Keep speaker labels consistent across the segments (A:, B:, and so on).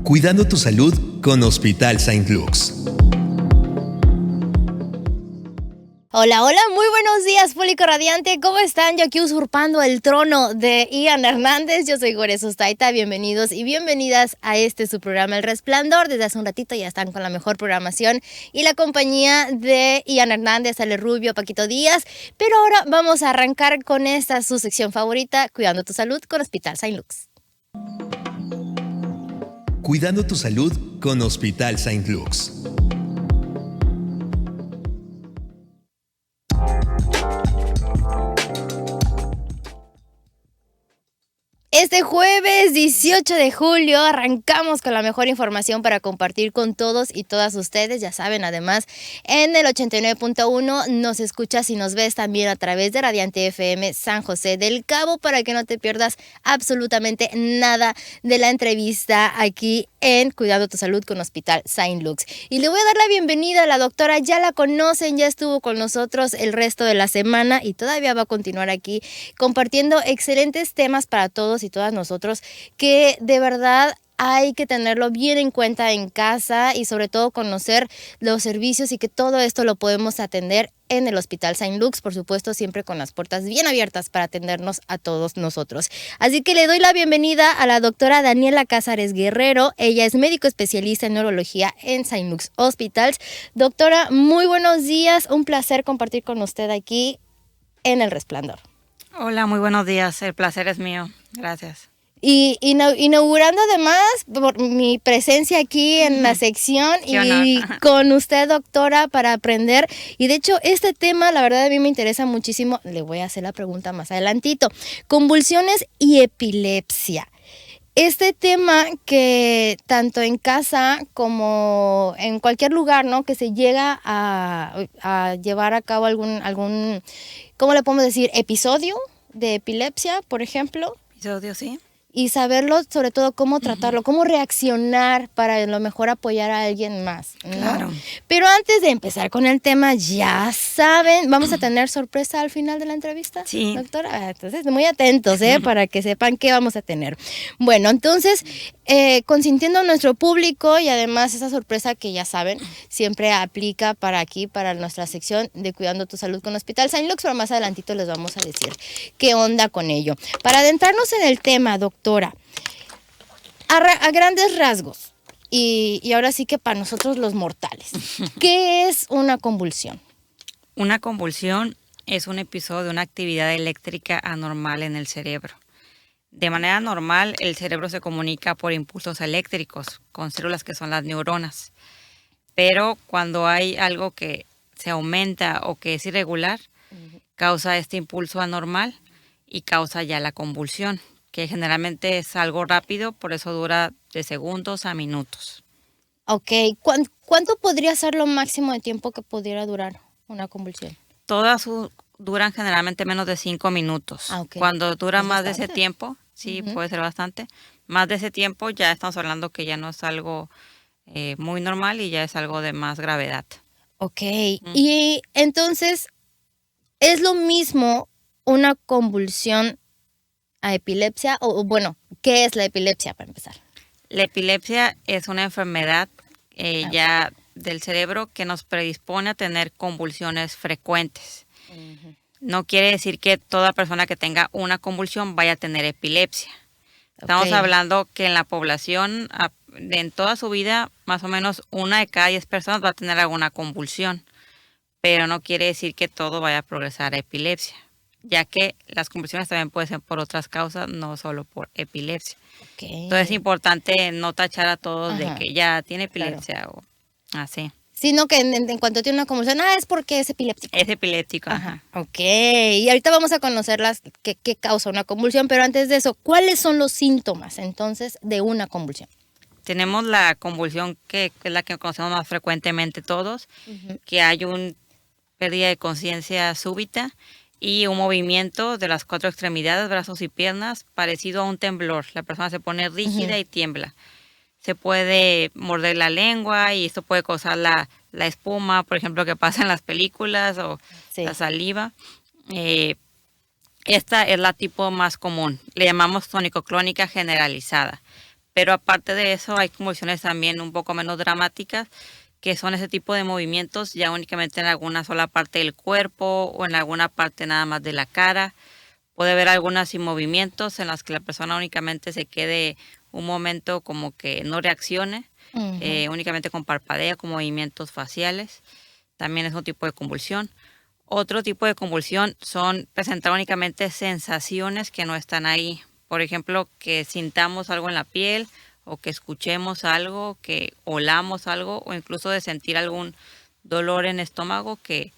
A: Cuidando tu salud con Hospital Saint Luke's.
B: Hola, hola, muy buenos días, público radiante. ¿Cómo están? Yo aquí usurpando el trono de Ian Hernández. Yo soy Gore Sustaita. Bienvenidos y bienvenidas a su programa El Resplandor. Desde hace un ratito ya están con la mejor programación y la compañía de Ian Hernández, Ale Rubio, Paquito Díaz. Pero ahora vamos a arrancar con su sección favorita, Cuidando tu Salud con Hospital Saint Luke's.
A: Cuidando tu salud con Hospital Saint Luke's.
B: Este jueves 18 de julio arrancamos con la mejor información para compartir con todos y todas ustedes. Ya saben, además, en el 89.1 nos escuchas y nos ves también a través de Radiante FM San José del Cabo para que no te pierdas absolutamente nada de la entrevista aquí en Cuidando tu Salud con Hospital Saint Luke's. Y le voy a dar la bienvenida a la doctora, ya la conocen, ya estuvo con nosotros el resto de la semana y todavía va a continuar aquí compartiendo excelentes temas para todos y todas nosotros que de verdad hay que tenerlo bien en cuenta en casa y sobre todo conocer los servicios y que todo esto lo podemos atender en el Hospital Saint Luke's, por supuesto, siempre con las puertas bien abiertas para atendernos a todos nosotros. Así que le doy la bienvenida a la doctora Daniela Cázares Guerrero. Ella es médico especialista en neurología en Saint Luke's Hospitals. Doctora, muy buenos días. Un placer compartir con usted aquí en El Resplandor.
C: Hola, muy buenos días. El placer es mío. Gracias.
B: Y inaugurando además por mi presencia aquí en la sección y con usted, doctora, para aprender. Y de hecho, este tema, la verdad, a mí me interesa muchísimo. Le voy a hacer la pregunta más adelantito. Convulsiones y epilepsia. Este tema que tanto en casa como en cualquier lugar, ¿no? Que se llega a llevar a cabo algún, ¿cómo le podemos decir? Episodio de epilepsia, por ejemplo.
C: Episodio, sí.
B: Y saberlo, sobre todo, cómo tratarlo, cómo reaccionar para a lo mejor apoyar a alguien más, ¿no?
C: Claro.
B: Pero antes de empezar con el tema, ya saben, vamos a tener sorpresa al final de la entrevista,
C: sí,
B: doctora. Entonces, muy atentos, para que sepan qué vamos a tener. Bueno, entonces, consintiendo a nuestro público y además esa sorpresa que ya saben, siempre aplica para aquí, para nuestra sección de Cuidando tu Salud con Hospital Saint Luke's, pero más adelantito les vamos a decir qué onda con ello. Para adentrarnos en el tema, doctora, a grandes rasgos, y ahora sí que para nosotros los mortales, ¿qué es una convulsión?
C: Una convulsión es un episodio de una actividad eléctrica anormal en el cerebro. De manera normal, el cerebro se comunica por impulsos eléctricos con células que son las neuronas. Pero cuando hay algo que se aumenta o que es irregular, causa este impulso anormal y causa ya la convulsión, que generalmente es algo rápido, por eso dura de segundos a minutos.
B: Ok, ¿cuánto podría ser lo máximo de tiempo que pudiera durar una convulsión?
C: Todas duran generalmente menos de 5 minutos.
B: Okay.
C: Cuando dura
B: ¿Es
C: más
B: bastante?
C: De ese tiempo, sí, puede ser bastante. Más de ese tiempo ya estamos hablando que ya no es algo muy normal y ya es algo de más gravedad.
B: Ok, y entonces, ¿es lo mismo una convulsión a epilepsia? O bueno, ¿qué es la epilepsia para empezar?
C: La epilepsia es una enfermedad ya del cerebro que nos predispone a tener convulsiones frecuentes. No quiere decir que toda persona que tenga una convulsión vaya a tener epilepsia. Estamos hablando que en la población, en toda su vida, más o menos 1 de cada 10 personas va a tener alguna convulsión. Pero no quiere decir que todo vaya a progresar a epilepsia, ya que las convulsiones también pueden ser por otras causas, no solo por epilepsia. Entonces es importante no tachar a todos de que ya tiene epilepsia o así.
B: Sino que en cuanto tiene una convulsión, es porque es epiléptico.
C: Es epiléptico, ajá.
B: Ok, y ahorita vamos a conocer qué causa una convulsión, pero antes de eso, ¿cuáles son los síntomas entonces de una convulsión?
C: Tenemos la convulsión que es la que conocemos más frecuentemente todos, que hay una pérdida de conciencia súbita y un movimiento de las 4 extremidades, brazos y piernas, parecido a un temblor. La persona se pone rígida y tiembla. Se puede morder la lengua y esto puede causar la espuma, por ejemplo, que pasa en las películas o la saliva. Esta es la tipo más común. Le llamamos tónico-clónica generalizada. Pero aparte de eso, hay convulsiones también un poco menos dramáticas, que son ese tipo de movimientos ya únicamente en alguna sola parte del cuerpo o en alguna parte nada más de la cara. Puede haber algunas sin movimientos en las que la persona únicamente se quede un momento como que no reaccione, únicamente con parpadeo, con movimientos faciales. También es un tipo de convulsión. Otro tipo de convulsión son presentar únicamente sensaciones que no están ahí. Por ejemplo, que sintamos algo en la piel o que escuchemos algo, que olamos algo o incluso de sentir algún dolor en el estómago que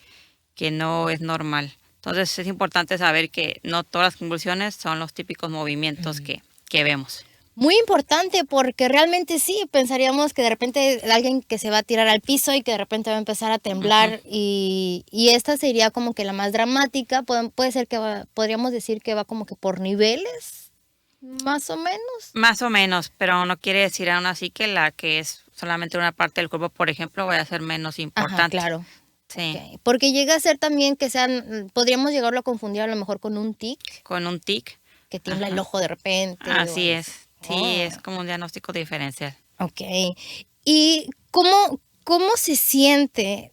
C: no es normal. Entonces es importante saber que no todas las convulsiones son los típicos movimientos que vemos.
B: Muy importante porque realmente sí, pensaríamos que de repente alguien que se va a tirar al piso y que de repente va a empezar a temblar y esta sería como que la más dramática, puede ser que podríamos decir que va como que por niveles, más o menos.
C: Más o menos, pero no quiere decir aún así que la que es solamente una parte del cuerpo, por ejemplo, vaya a ser menos importante.
B: Ajá, claro.
C: Sí.
B: Okay. Porque llega a ser también que podríamos llegarlo a confundir a lo mejor con un tic.
C: Con un tic.
B: Que tiembla el ojo de repente.
C: Así es. Sí, es como un diagnóstico diferencial.
B: Ok. ¿Y cómo se siente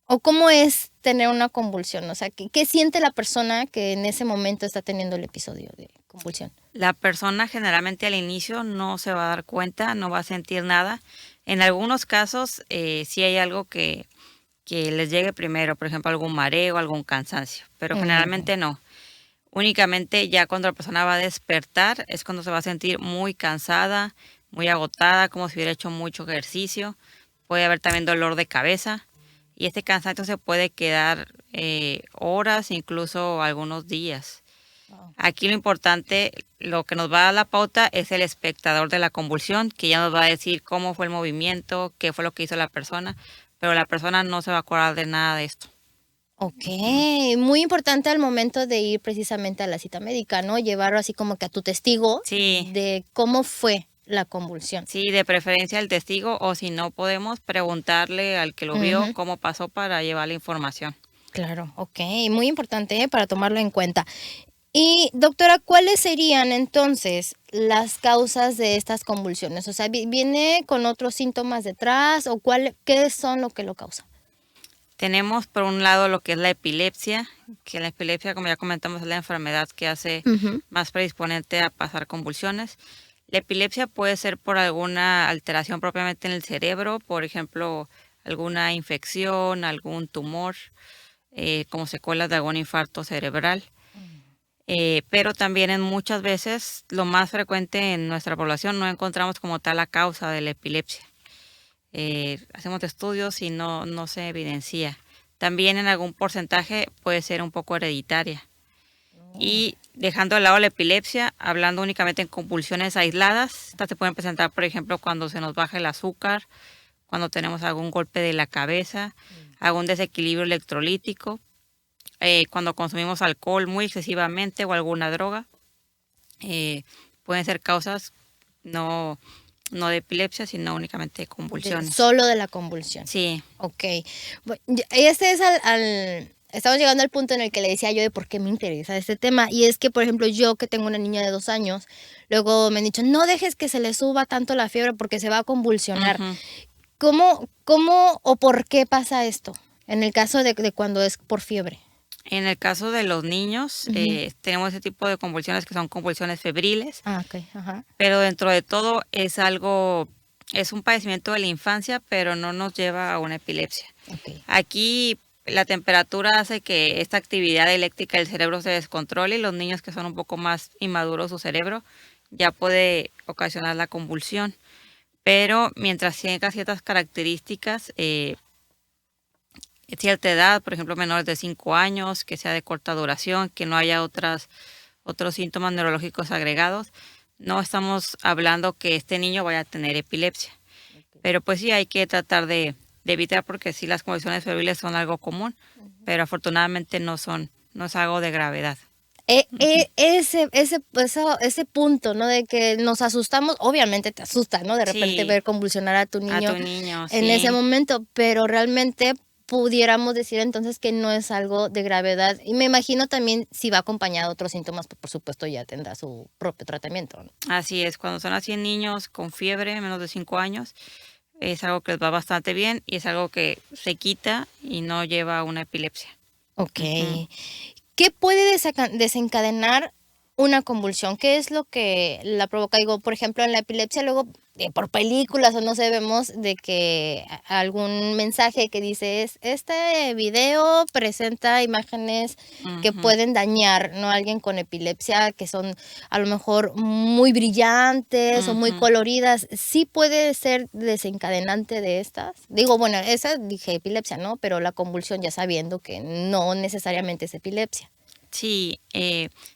B: o cómo es tener una convulsión? O sea, ¿qué siente la persona que en ese momento está teniendo el episodio de convulsión?
C: La persona generalmente al inicio no se va a dar cuenta, no va a sentir nada. En algunos casos sí hay algo que les llegue primero, por ejemplo, algún mareo, algún cansancio, pero generalmente no. Únicamente ya cuando la persona va a despertar es cuando se va a sentir muy cansada, muy agotada, como si hubiera hecho mucho ejercicio. Puede haber también dolor de cabeza y este cansancio se puede quedar horas, incluso algunos días. Aquí lo importante, lo que nos va a dar la pauta es el espectador de la convulsión, que ya nos va a decir cómo fue el movimiento, qué fue lo que hizo la persona, pero la persona no se va a acordar de nada de esto.
B: Ok, muy importante al momento de ir precisamente a la cita médica, ¿no? Llevarlo así como que a tu testigo de cómo fue la convulsión.
C: Sí, de preferencia el testigo o si no podemos preguntarle al que lo vio cómo pasó para llevar la información.
B: Claro, ok, muy importante para tomarlo en cuenta. Y doctora, ¿cuáles serían entonces las causas de estas convulsiones? O sea, ¿viene con otros síntomas detrás o qué son lo que lo causa?
C: Tenemos por un lado lo que es la epilepsia, que la epilepsia, como ya comentamos, es la enfermedad que hace más predisponente a pasar convulsiones. La epilepsia puede ser por alguna alteración propiamente en el cerebro, por ejemplo, alguna infección, algún tumor, como secuelas de algún infarto cerebral. Pero también en muchas veces, lo más frecuente en nuestra población, no encontramos como tal la causa de la epilepsia. Hacemos estudios y no se evidencia. También en algún porcentaje puede ser un poco hereditaria. Y dejando de lado la epilepsia, hablando únicamente en convulsiones aisladas, estas se pueden presentar, por ejemplo, cuando se nos baja el azúcar, cuando tenemos algún golpe de la cabeza, algún desequilibrio electrolítico, cuando consumimos alcohol muy excesivamente o alguna droga. Pueden ser causas no de epilepsia, sino únicamente de convulsiones.
B: Solo de la convulsión.
C: Sí.
B: Ok. Estamos llegando al punto en el que le decía yo de por qué me interesa este tema. Y es que, por ejemplo, yo que tengo una niña de 2 años, luego me han dicho, no dejes que se le suba tanto la fiebre porque se va a convulsionar. ¿Cómo o por qué pasa esto? En el caso de cuando es por fiebre.
C: En el caso de los niños, tenemos ese tipo de convulsiones que son convulsiones febriles.
B: Ok. Ajá.
C: Pero dentro de todo es un padecimiento de la infancia, pero no nos lleva a una epilepsia.
B: Okay.
C: Aquí la temperatura hace que esta actividad eléctrica del cerebro se descontrole y los niños que son un poco más inmaduros su cerebro ya puede ocasionar la convulsión. Pero mientras tenga ciertas características, cierta edad, por ejemplo menores de 5 años, que sea de corta duración, que no haya otros síntomas neurológicos agregados, no estamos hablando que este niño vaya a tener epilepsia. Pero pues sí hay que tratar de evitar porque sí las convulsiones febriles son algo común, pero afortunadamente no es algo de gravedad.
B: Ese punto, ¿no? De que nos asustamos, obviamente te asusta, ¿no? De repente ver convulsionar a tu niño,
C: sí.
B: en ese momento, pero realmente pudiéramos decir entonces que no es algo de gravedad. Y me imagino también si va acompañado de otros síntomas, pues por supuesto ya tendrá su propio tratamiento, ¿no?
C: Así es, cuando son así en niños con fiebre, menos de 5 años, es algo que les va bastante bien y es algo que se quita y no lleva a una epilepsia.
B: Ok.
C: Ujú.
B: ¿Qué puede desencadenar una convulsión? ¿Qué es lo que la provoca? Digo, por ejemplo, en la epilepsia luego por películas o no sé, vemos de que algún mensaje que dice este video presenta imágenes que
C: Ujú,
B: pueden dañar, ¿no? A alguien con epilepsia, que son a lo mejor muy brillantes o muy
C: ujú.
B: coloridas. ¿Sí puede ser desencadenante de estas? Digo, bueno, esa dije epilepsia, ¿no? Pero la convulsión ya sabiendo que no necesariamente es epilepsia.
C: Sí,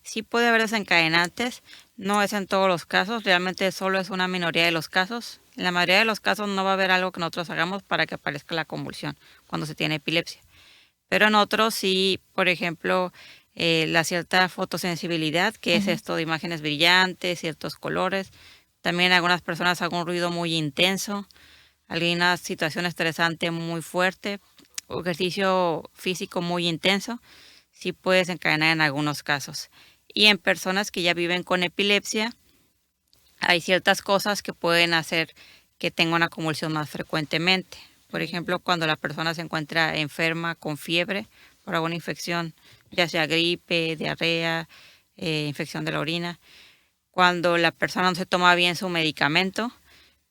C: sí puede haber desencadenantes, no es en todos los casos, realmente solo es una minoría de los casos. En la mayoría de los casos no va a haber algo que nosotros hagamos para que aparezca la convulsión cuando se tiene epilepsia. Pero en otros sí, por ejemplo, la cierta fotosensibilidad, que es
B: Ujú.
C: esto de imágenes brillantes, ciertos colores. También algunas personas algún ruido muy intenso, alguna situación estresante muy fuerte, o ejercicio físico muy intenso, sí puede desencadenar en algunos casos. Y en personas que ya viven con epilepsia, hay ciertas cosas que pueden hacer que tenga una convulsión más frecuentemente. Por ejemplo, cuando la persona se encuentra enferma con fiebre por alguna infección, ya sea gripe, diarrea, infección de la orina. Cuando la persona no se toma bien su medicamento,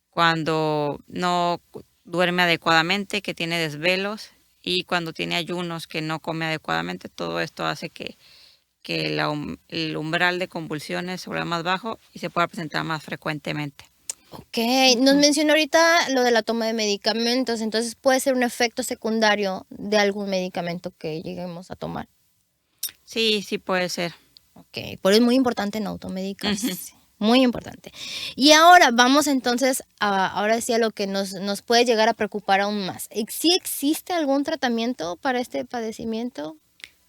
C: cuando no duerme adecuadamente, que tiene desvelos y cuando tiene ayunos, que no come adecuadamente, todo esto hace que el umbral de convulsiones se vuelva más bajo y se pueda presentar más frecuentemente.
B: Ok, nos
C: Ujú.
B: mencionó ahorita lo de la toma de medicamentos, entonces puede ser un efecto secundario de algún medicamento que lleguemos a tomar.
C: Sí, sí puede ser.
B: Ok, pero es muy importante no
C: Ujú.
B: automedicarse, muy importante. Y ahora vamos entonces ahora sí a lo que nos puede llegar a preocupar aún más. ¿Sí existe algún tratamiento para este padecimiento?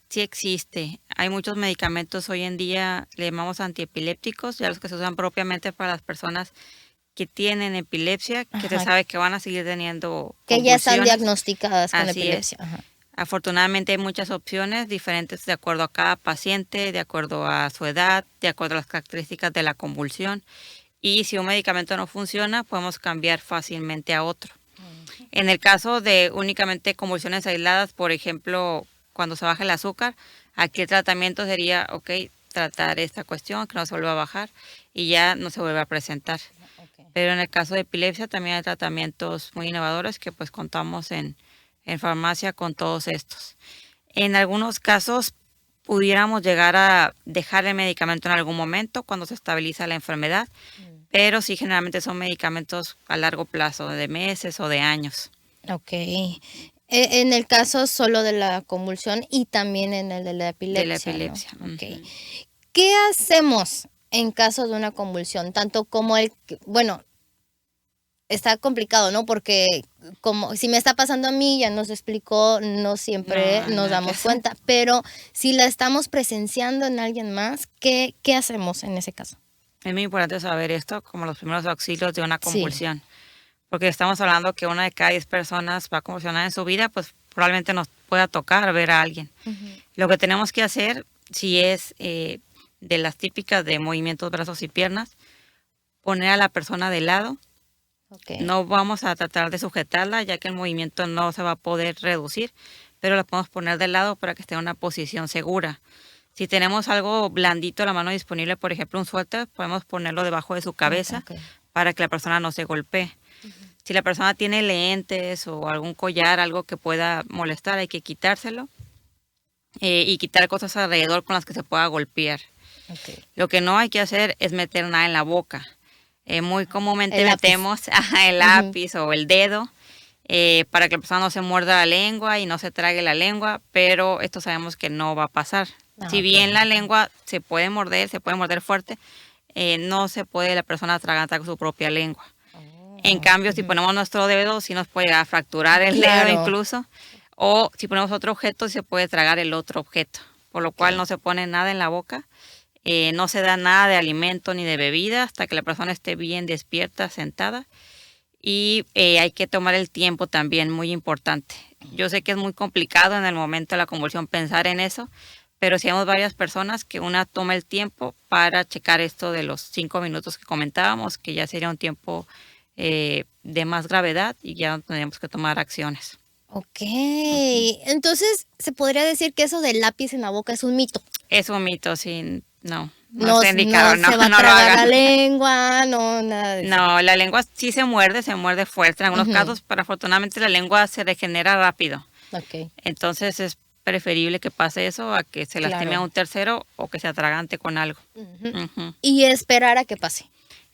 C: Sí existe. Hay muchos medicamentos hoy en día, le llamamos antiepilépticos, ya los que se usan propiamente para las personas que tienen epilepsia, que se
B: Ajá,
C: sabe que van a seguir teniendo
B: que ya están
C: convulsiones.
B: diagnosticadas con
C: Así es.
B: epilepsia. Ajá.
C: Afortunadamente hay muchas opciones diferentes de acuerdo a cada paciente, de acuerdo a su edad, de acuerdo a las características de la convulsión. Y si un medicamento no funciona, podemos cambiar fácilmente a otro.
B: Ujú.
C: En el caso de únicamente convulsiones aisladas, por ejemplo, cuando se baja el azúcar, aquí el tratamiento sería, ok, tratar esta cuestión, que no se vuelva a bajar y ya no se vuelva a presentar.
B: Ok.
C: Pero en el caso de epilepsia también hay tratamientos muy innovadores que pues contamos en farmacia con todos estos. En algunos casos pudiéramos llegar a dejar el medicamento en algún momento cuando se estabiliza la enfermedad,
B: Mm.
C: pero sí generalmente son medicamentos a largo plazo, de meses o de años.
B: Ok. En el caso solo de la convulsión y también en el de la
C: De la
B: epilepsia, ¿no?
C: epilepsia.
B: Ok.
C: Ujú.
B: ¿Qué hacemos en caso de una convulsión? Tanto como bueno, está complicado, ¿no? Porque como si me está pasando a mí, ya nos explicó, no
C: No
B: siempre
C: hay
B: nos
C: nada que
B: damos
C: hacer.
B: cuenta, pero si la estamos presenciando en alguien más, ¿qué hacemos en ese caso?
C: Es muy importante saber esto como los primeros auxilios de una
B: Sí.
C: convulsión, porque estamos hablando que una de cada 10 personas va a convulsionar en su vida, pues probablemente nos pueda tocar ver a alguien.
B: Ujú.
C: Lo que tenemos que hacer, si es de las típicas de movimientos brazos y piernas, poner a la persona de lado.
B: Ok.
C: No vamos a tratar de sujetarla, ya que el movimiento no se va a poder reducir, pero la podemos poner de lado para que esté en una posición segura. Si tenemos algo blandito a la mano disponible, por ejemplo un suéter, podemos ponerlo debajo de su cabeza
B: Ok.
C: para que la persona no se golpee.
B: Ujú.
C: Si la persona tiene lentes o algún collar, algo que pueda molestar, hay que quitárselo y quitar cosas alrededor con las que se pueda golpear.
B: Ok.
C: Lo que no hay que hacer es meter nada en la boca. Muy comúnmente
B: El lápiz.
C: metemos el
B: Ujú.
C: lápiz o el dedo para que la persona no se muerda la lengua y no se trague la lengua, pero esto sabemos que no va a pasar.
B: Ah,
C: Si
B: ok.
C: bien la lengua se puede morder fuerte, no se puede la persona atragantar con su propia lengua. En
B: Oh,
C: cambio, si
B: ujú.
C: ponemos nuestro dedo, sí nos puede llegar a fracturar el dedo
B: Claro.
C: incluso, o si ponemos otro objeto, se puede tragar el otro objeto, por lo cual
B: Ok.
C: no se pone nada en la boca. No se da nada de alimento ni de bebida hasta que la persona esté bien despierta, sentada. y hay que tomar el tiempo también, muy importante. Yo sé que es muy complicado en el momento de la convulsión pensar en eso, pero si hay varias personas que una toma el tiempo para checar esto de los 5 minutos que comentábamos, que ya sería un tiempo de más gravedad y ya tendríamos que tomar acciones.
B: Ok, entonces se podría decir que eso del lápiz en la boca es un mito.
C: Es un mito, sí, no
B: No,
C: está indicado,
B: no se va a
C: no lo
B: tragar la
C: hagan.
B: lengua, no, nada de eso.
C: No, la lengua sí se muerde fuerte en algunos casos, pero afortunadamente la lengua se regenera rápido.
B: Ok.
C: Entonces es preferible que pase eso a que se lastime
B: Claro.
C: a un tercero o que se atragante con algo. Ujú.
B: Y esperar a que pase.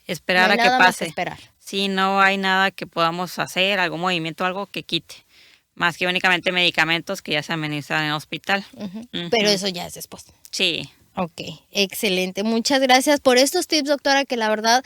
C: Esperar
B: No hay
C: a que
B: nada más que
C: pase.
B: esperar.
C: Si no hay nada que podamos hacer, algún movimiento, algo que quite. Más que únicamente medicamentos que ya se administran en el hospital. Ujú.
B: Pero eso ya es después.
C: Sí.
B: Ok, excelente. Muchas gracias por estos tips, doctora, que la verdad,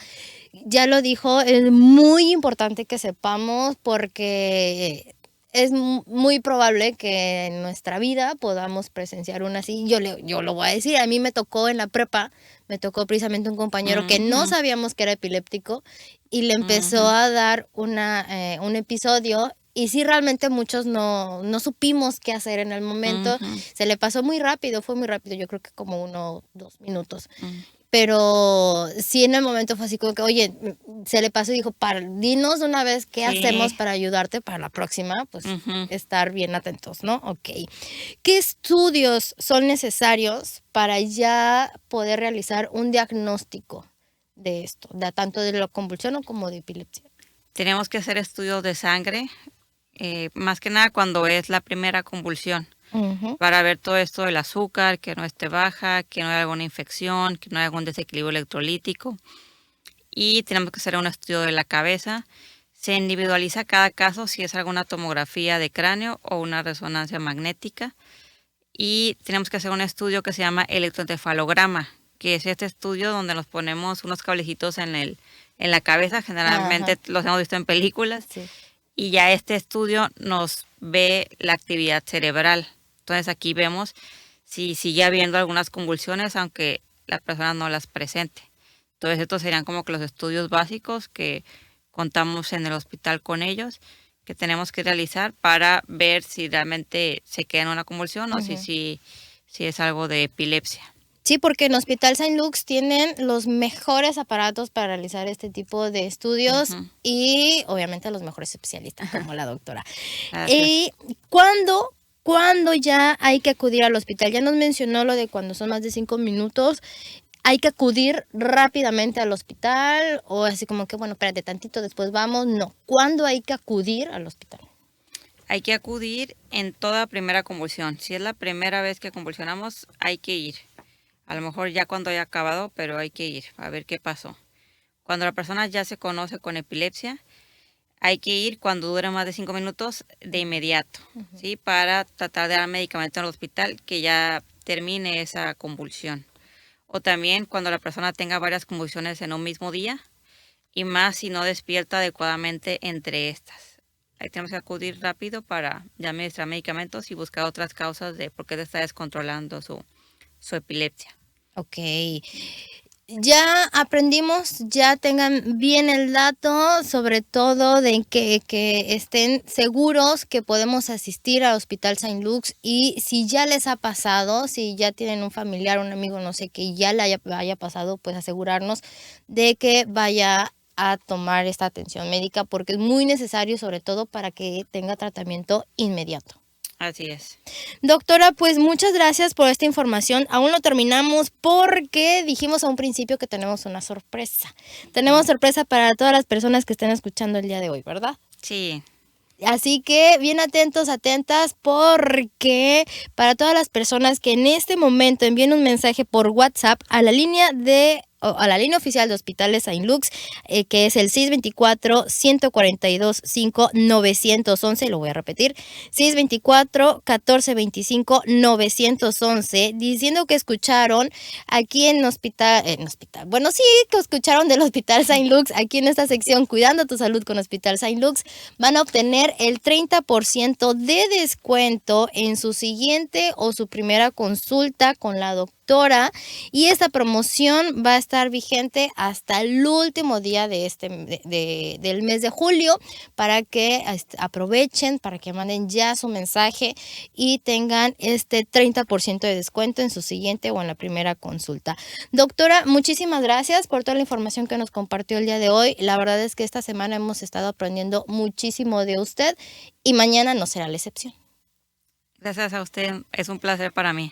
B: ya lo dijo, es muy importante que sepamos porque es muy probable que en nuestra vida podamos presenciar una así. Yo lo voy a decir, a mí me tocó en la prepa, me tocó precisamente un compañero que no sabíamos que era epiléptico y le empezó a dar un episodio. Y sí, realmente muchos no supimos qué hacer en el momento. Se le pasó muy rápido, fue muy rápido, yo creo que como 1 o 2 minutos. Pero sí, en el momento fue así como que, oye, se le pasó y dijo, dinos de una vez qué hacemos para ayudarte para la próxima, pues estar bien atentos, ¿no? Ok. ¿Qué estudios son necesarios para ya poder realizar un diagnóstico de esto, tanto de la convulsión como de epilepsia?
C: Tenemos que hacer estudios de sangre, más que nada cuando es la primera convulsión, para ver todo esto del azúcar, que no esté baja, que no haya alguna infección, que no haya algún desequilibrio electrolítico. Y tenemos que hacer un estudio de la cabeza. Se individualiza cada caso si es alguna tomografía de cráneo o una resonancia magnética. Y tenemos que hacer un estudio que se llama electroencefalograma, que es este estudio donde nos ponemos unos cablecitos en la cabeza. Generalmente los hemos visto en películas.
B: Sí.
C: Y ya este estudio nos ve la actividad cerebral. Entonces aquí vemos si sigue habiendo algunas convulsiones, aunque la persona no las presente. Entonces estos serían como que los estudios básicos que contamos en el hospital con ellos, que tenemos que realizar para ver si realmente se queda en una convulsión o si es algo de epilepsia.
B: Sí, porque en Hospital Saint Luke's tienen los mejores aparatos para realizar este tipo de estudios y obviamente los mejores especialistas como la doctora. ¿Y cuándo ya hay que acudir al hospital? Ya nos mencionó lo de cuando son más de 5 minutos. ¿Hay que acudir rápidamente al hospital o así como que, bueno, espérate tantito, después vamos? No. ¿Cuándo hay que acudir al hospital?
C: Hay que acudir en toda primera convulsión. Si es la primera vez que convulsionamos, hay que ir. A lo mejor ya cuando haya acabado, pero hay que ir a ver qué pasó. Cuando la persona ya se conoce con epilepsia, hay que ir cuando dure más de 5 minutos de inmediato, ¿sí? Para tratar de dar medicamento en el hospital que ya termine esa convulsión. O también cuando la persona tenga varias convulsiones en un mismo día y más si no despierta adecuadamente entre estas. Ahí tenemos que acudir rápido para ya administrar medicamentos y buscar otras causas de por qué se está descontrolando su epilepsia.
B: Ok, ya aprendimos, ya tengan bien el dato, sobre todo de que estén seguros que podemos asistir al Hospital Saint Luke's y si ya les ha pasado, si ya tienen un familiar, un amigo, no sé, que ya le haya pasado, pues asegurarnos de que vaya a tomar esta atención médica porque es muy necesario, sobre todo para que tenga tratamiento inmediato.
C: Así es.
B: Doctora, pues muchas gracias por esta información. Aún no terminamos porque dijimos a un principio que tenemos una sorpresa. Tenemos sorpresa para todas las personas que estén escuchando el día de hoy, ¿verdad?
C: Sí.
B: Así que bien atentos, atentas, porque para todas las personas que en este momento envíen un mensaje por WhatsApp a la línea oficial de Hospitales Saint Luke's, que es el 624-142-5-911, lo voy a repetir, 624-1425-911, diciendo que escucharon aquí en bueno, sí, que escucharon del Hospital Saint Luke's, aquí en esta sección Cuidando tu Salud con Hospital Saint Luke's, van a obtener el 30% de descuento en su siguiente o su primera consulta con la doctora doctora, y esta promoción va a estar vigente hasta el último día de del mes de julio, para que aprovechen, para que manden ya su mensaje y tengan este 30% de descuento en su siguiente o en la primera consulta. Doctora, muchísimas gracias por toda la información que nos compartió el día de hoy. La verdad es que esta semana hemos estado aprendiendo muchísimo de usted y mañana no será la excepción.
C: Gracias a usted, es un placer para mí.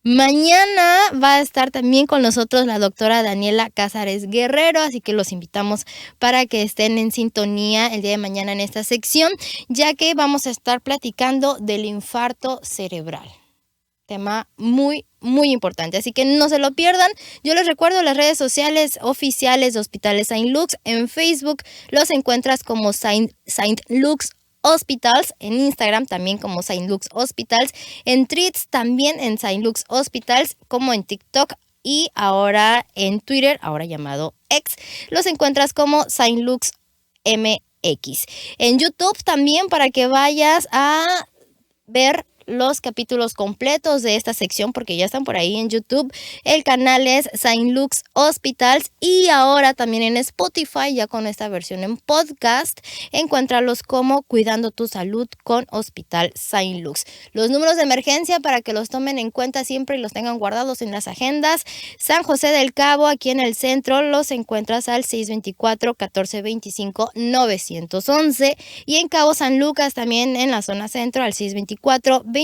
B: Mañana va a estar también con nosotros la doctora Daniela Cázares Guerrero, así que los invitamos para que estén en sintonía el día de mañana en esta sección, ya que vamos a estar platicando del infarto cerebral. Tema muy, muy importante, así que no se lo pierdan. Yo les recuerdo las redes sociales oficiales de Hospitales Saint Luke's. En Facebook los encuentras como Saint Luke's Hospitals, en Instagram también como Saint Luke's Hospitals, en Threads también en Saint Luke's Hospitals, como en TikTok y ahora en Twitter, ahora llamado X, los encuentras como Saint Luke's MX. En YouTube también, para que vayas a ver los capítulos completos de esta sección, porque ya están por ahí en YouTube. El canal es Saint Luke's Hospitals, y ahora también en Spotify, ya con esta versión en podcast, encuéntralos como Cuidando tu Salud con Hospital Saint Luke's. Los números de emergencia, para que los tomen en cuenta siempre y los tengan guardados en las agendas. San José del Cabo, aquí en el centro, los encuentras al 624-1425-911, y en Cabo San Lucas, también en la zona centro, al 624-2472-911.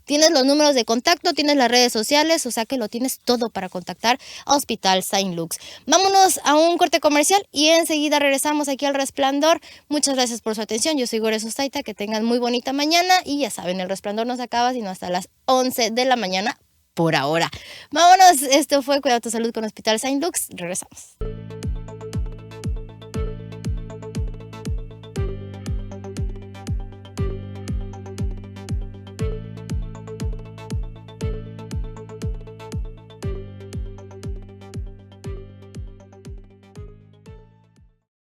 B: Tienes los números de contacto, tienes las redes sociales, o sea que lo tienes todo para contactar a Hospital Saint Luke's. Vámonos a un corte comercial y enseguida regresamos aquí al Resplandor. Muchas gracias por su atención. Yo soy Gore Sostaita, que tengan muy bonita mañana, y ya saben, el Resplandor no se acaba sino hasta las 11 de la mañana por ahora. Vámonos, esto fue Cuidado tu Salud con Hospital Saint Luke's. Regresamos.